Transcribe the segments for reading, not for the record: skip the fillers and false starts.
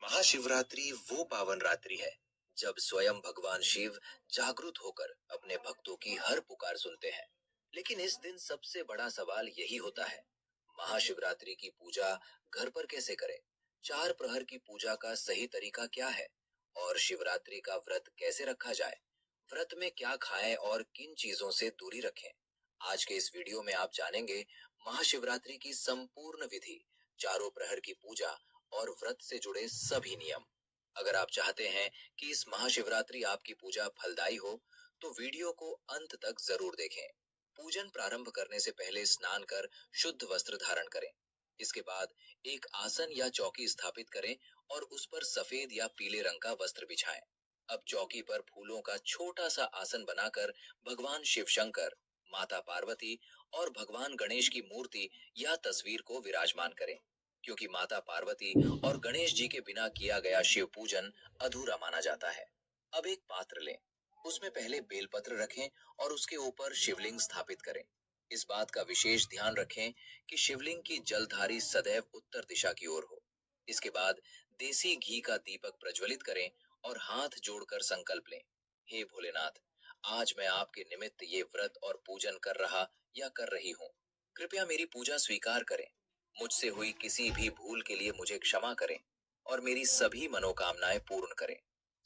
महाशिवरात्रि वो पावन रात्रि है जब स्वयं भगवान शिव जागृत होकर अपने भक्तों की हर पुकार सुनते हैं। लेकिन इस दिन सबसे बड़ा सवाल यही होता है, महाशिवरात्रि की पूजा घर पर कैसे करें? चार प्रहर की पूजा का सही तरीका क्या है? और शिवरात्रि का व्रत कैसे रखा जाए? व्रत में क्या खाएं और किन चीजों से दूरी रखें? आज के इस वीडियो में आप जानेंगे महाशिवरात्रि की संपूर्ण विधि, चारों प्रहर की पूजा और व्रत से जुड़े सभी नियम। अगर आप चाहते हैं कि इस महाशिवरात्रि आपकी पूजा फलदायी हो, तो वीडियो को अंत तक जरूर देखें। पूजन प्रारंभ करने से पहले स्नान कर शुद्ध वस्त्र धारण करें। इसके बाद एक आसन या चौकी स्थापित करें और उस पर सफेद या पीले रंग का वस्त्र बिछाएं। अब चौकी पर फूलों का छोटा सा आसन बनाकर भगवान शिव शंकर, माता पार्वती और भगवान गणेश की मूर्ति या तस्वीर को विराजमान करें, क्योंकि माता पार्वती और गणेश जी के बिना किया गया शिव पूजन अधूरा माना जाता है। अब एक पात्र लें, उसमें पहले बेलपत्र रखें और उसके ऊपर शिवलिंग स्थापित करें। इस बात का विशेष ध्यान रखें कि शिवलिंग की जलधारी सदैव उत्तर दिशा की ओर हो। इसके बाद देसी घी का दीपक प्रज्वलित करें और हाथ जोड़कर संकल्प लें, हे भोलेनाथ, आज मैं आपके निमित्त ये व्रत और पूजन कर रहा या कर रही हूँ। कृपया मेरी पूजा स्वीकार करें। मुझसे हुई किसी भी भूल के लिए मुझे क्षमा करें और मेरी सभी मनोकामनाएं पूर्ण करें।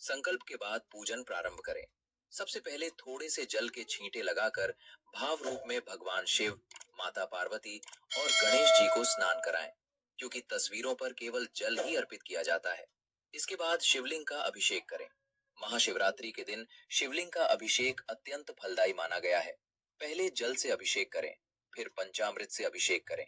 संकल्प के बाद पूजन प्रारंभ करें। सबसे पहले थोड़े से जल के छींटे लगाकर भाव रूप में भगवान शिव, माता पार्वती और गणेश जी को स्नान कराएं, क्योंकि तस्वीरों पर केवल जल ही अर्पित किया जाता है। इसके बाद शिवलिंग का अभिषेक करें। महाशिवरात्रि के दिन शिवलिंग का अभिषेक अत्यंत फलदायी माना गया है। पहले जल से अभिषेक करें, फिर पंचामृत से अभिषेक करें।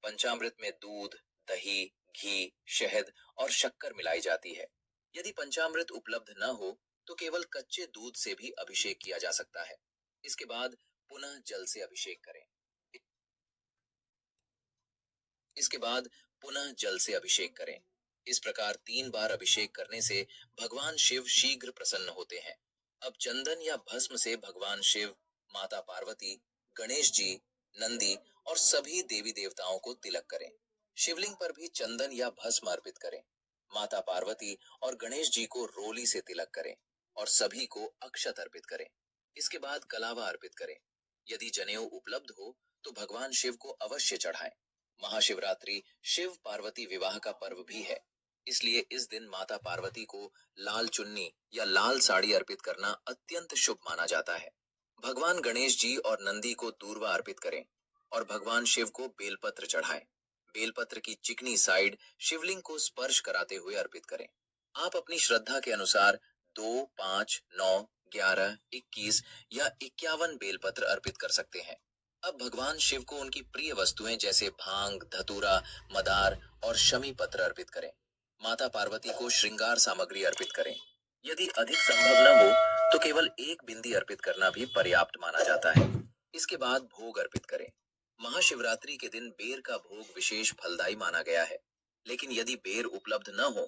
पंचामृत में दूध, दही, घी, शहद और शक्कर मिलाई जाती है। यदि पंचामृत उपलब्ध न हो, तो केवल कच्चे दूध से भी अभिषेक किया जा सकता है। इसके बाद पुनः जल से अभिषेक करें। इसके बाद पुनः जल से अभिषेक करें। इस प्रकार 3 बार अभिषेक करने से भगवान शिव शीघ्र प्रसन्न होते हैं। अब चंदन या भस्म से भगवान शिव, माता पार्वती, गणेश जी, नंदी और सभी देवी देवताओं को तिलक करें। शिवलिंग पर भी चंदन या भस्म अर्पित करें। माता पार्वती और गणेश जी को रोली से तिलक करें और सभी को अक्षत अर्पित करें। इसके बाद कलावा अर्पित करें। यदि जनेऊ उपलब्ध हो, तो भगवान शिव को अवश्य चढ़ाएं। महाशिवरात्रि शिव पार्वती विवाह का पर्व भी है, इसलिए इस दिन माता पार्वती को लाल चुन्नी या लाल साड़ी अर्पित करना अत्यंत शुभ माना जाता है। भगवान गणेश जी और नंदी को दूर्वा अर्पित करें और भगवान शिव को बेलपत्र चढ़ाएं। बेलपत्र की चिकनी साइड शिवलिंग को स्पर्श कराते हुए अर्पित करें। आप अपनी श्रद्धा के अनुसार 2, 5, 9, 11, 21 या 51 बेलपत्र अर्पित कर सकते हैं। अब भगवान शिव को उनकी प्रिय वस्तुएं जैसे भांग, धतूरा, मदार और शमी पत्र अर्पित करें। माता पार्वती को श्रृंगार सामग्री अर्पित करें। यदि अधिक संभव न हो, तो केवल एक बिंदी अर्पित करना भी पर्याप्त माना जाता है। इसके बाद भोग अर्पित करें। महाशिवरात्रि के दिन बेर का भोग विशेष फलदायी माना गया है, लेकिन यदि बेर उपलब्ध न हो,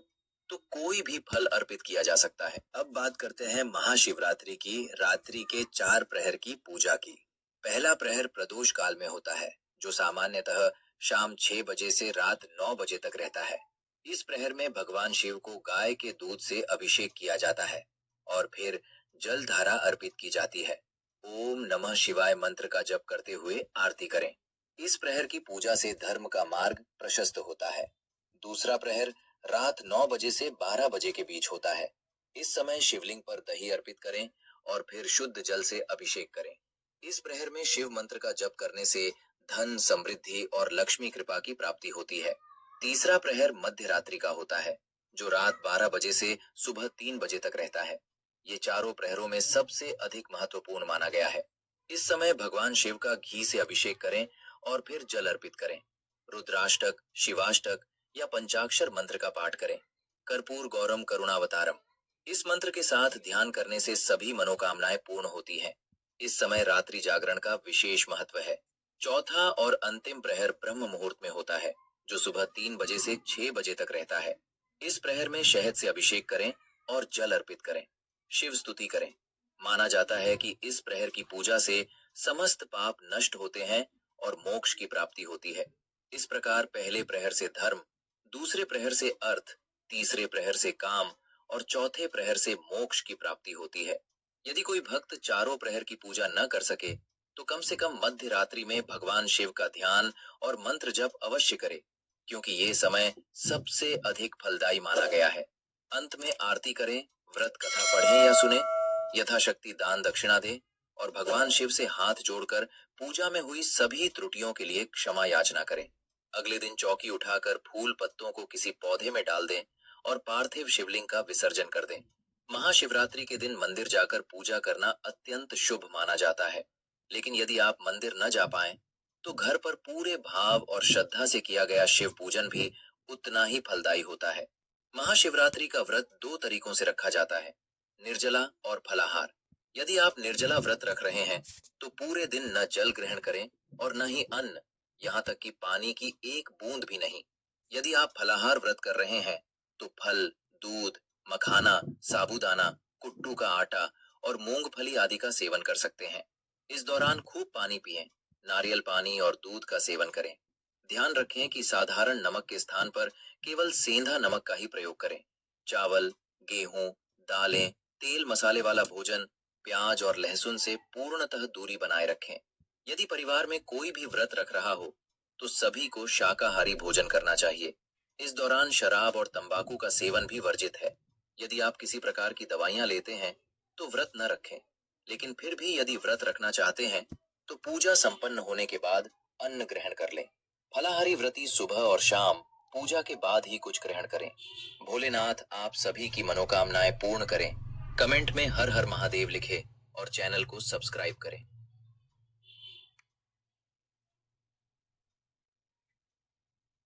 तो कोई भी फल अर्पित किया जा सकता है। अब बात करते हैं महाशिवरात्रि की रात्रि के 4 प्रहर की पूजा की। पहला प्रहर प्रदोष काल में होता है, जो सामान्यतः शाम 6 बजे से रात 9 बजे तक रहता है। इस प्रहर में भगवान शिव को गाय के दूध से अभिषेक किया जाता है और फिर जल धारा अर्पित की जाती है। ओम नमः शिवाय मंत्र का जप करते हुए आरती करें। इस प्रहर की पूजा से धर्म का मार्ग प्रशस्त होता है। दूसरा प्रहर रात 9 बजे से 12 बजे के बीच होता है। इस समय शिवलिंग पर दही अर्पित करें और फिर शुद्ध जल से अभिषेक करें। इस प्रहर में शिव मंत्र का जप करने से धन, समृद्धि और लक्ष्मी कृपा की प्राप्ति होती है। तीसरा प्रहर मध्य रात्रि का होता है, जो रात 12 बजे से सुबह 3 बजे तक रहता है। ये चारों प्रहरों में सबसे अधिक महत्वपूर्ण माना गया है। इस समय भगवान शिव का घी से अभिषेक करें और फिर जल अर्पित करें। रुद्राष्टक, शिवाष्टक या पंचाक्षर मंत्र का पाठ करें। कर्पूर गौरम करुणावतारम, इस मंत्र के साथ ध्यान करने से सभी मनोकामनाएं पूर्ण होती हैं। इस समय रात्रि जागरण का विशेष महत्व है। चौथा और अंतिम प्रहर ब्रह्म मुहूर्त में होता है, जो सुबह 3 बजे से 6 बजे तक रहता है। इस प्रहर में शहद से अभिषेक करें और जल अर्पित करें। शिव स्तुति करें। माना जाता है कि इस प्रहर की पूजा से समस्त पाप नष्ट होते हैं और मोक्ष की प्राप्ति होती है। इस प्रकार पहले प्रहर से धर्म, दूसरे प्रहर से अर्थ तीसरे प्रहर से काम और चौथे प्रहर से मोक्ष की प्राप्ति होती है। यदि कोई भक्त चारों प्रहर की पूजा न कर सके तो कम से कम मध्य रात्रि में भगवान शिव का ध्यान और मंत्र जप अवश्य करे, क्योंकि ये समय सबसे अधिक फलदायी माना गया है। अंत में आरती करें, व्रत कथा पढ़ें या सुने, यथाशक्ति दान दक्षिणा दें और भगवान शिव से हाथ जोड़कर पूजा में हुई सभी त्रुटियों के लिए क्षमा याचना करें। अगले दिन चौकी उठाकर फूल पत्तों को किसी पौधे में डाल दें और पार्थिव शिवलिंग का विसर्जन कर दें। महाशिवरात्रि के दिन मंदिर जाकर पूजा करना अत्यंत शुभ माना जाता है, लेकिन यदि आप मंदिर न जा पाएं तो घर पर पूरे भाव और श्रद्धा से किया गया शिव पूजन भी उतना ही फलदायी होता है। महाशिवरात्रि का व्रत दो तरीकों से रखा जाता है, निर्जला और फलाहार। यदि आप निर्जला व्रत रख रहे हैं तो पूरे दिन न जल ग्रहण करें और न ही अन्न, यहाँ तक कि पानी की एक बूंद भी नहीं। यदि आप फलाहार व्रत कर रहे हैं तो फल, दूध, मखाना, साबूदाना, कुट्टू का आटा और मूंगफली आदि का सेवन कर सकते हैं। इस दौरान खूब पानी पिएं, नारियल पानी और दूध का सेवन करें। ध्यान रखें कि साधारण नमक के स्थान पर केवल सेंधा नमक का ही प्रयोग करें। चावल, गेहूं, दालें, तेल मसाले वाला भोजन, प्याज और लहसुन से पूर्णतः दूरी बनाए रखें। यदि परिवार में कोई भी व्रत रख रहा हो तो सभी को शाकाहारी भोजन करना चाहिए। इस दौरान शराब और तंबाकू का सेवन भी वर्जित है। यदि आप किसी प्रकार की दवाइयां लेते हैं तो व्रत न रखें, लेकिन फिर भी यदि व्रत रखना चाहते हैं तो पूजा संपन्न होने के बाद अन्न ग्रहण कर लें। फलाहारी व्रती सुबह और शाम पूजा के बाद ही कुछ ग्रहण करें। भोलेनाथ आप सभी की मनोकामनाएं पूर्ण करें। कमेंट में हर हर महादेव लिखें और चैनल को सब्सक्राइब करें।